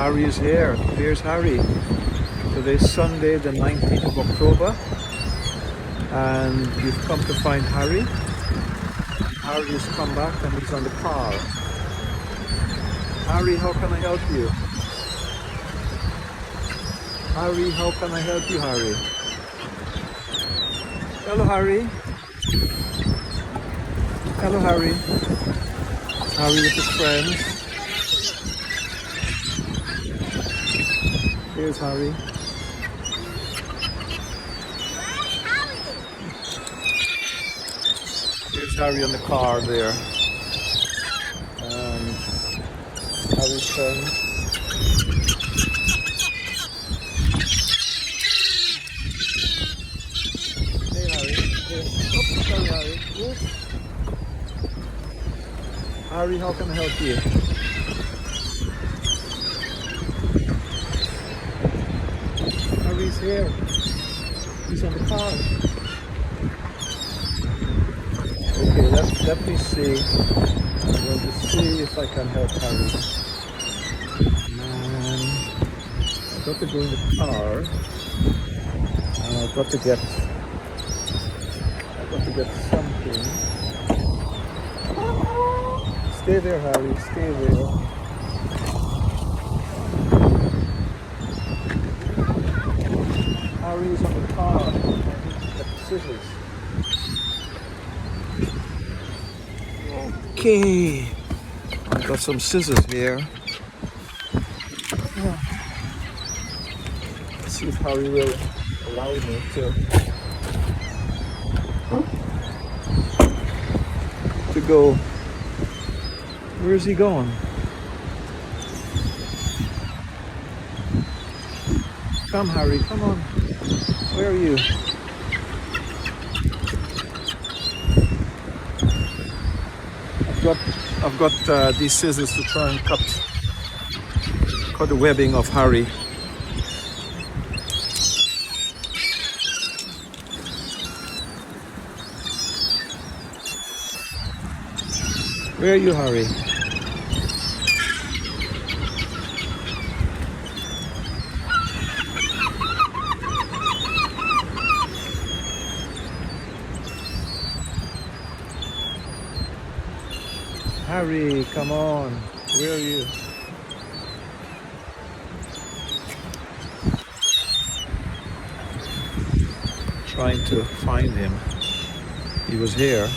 Harry is here. There's Harry. Today's Sunday, the 19th of October, and you've come to find Harry. Harry has come back and he's on the car. Harry, how can I help you? Harry, how can I help you, Harry? Hello, Harry. Hello, Harry. Harry with his friends. Here's Harry. Here's Harry on the car there. And Harry's friend. Hey Harry. Hey. Oops, sorry Harry. Oops. Harry, how can I help you? Harry's here. He's on the car. Okay, let me see. I'm going to see if I can help Harry. I've got to go in the car, and I've got to get something. Stay there, Harry. Stay there. Harry is on the car. I need to get the scissors. Okay, I've got some scissors here. Let's see if Harry will allow me to go. Where is he going? Come, Harry, come on. Where are you? I've got these scissors to try and cut the webbing of Harry. Where are you, Harry? Harry, come on. Where are you? Trying to find him. He was here.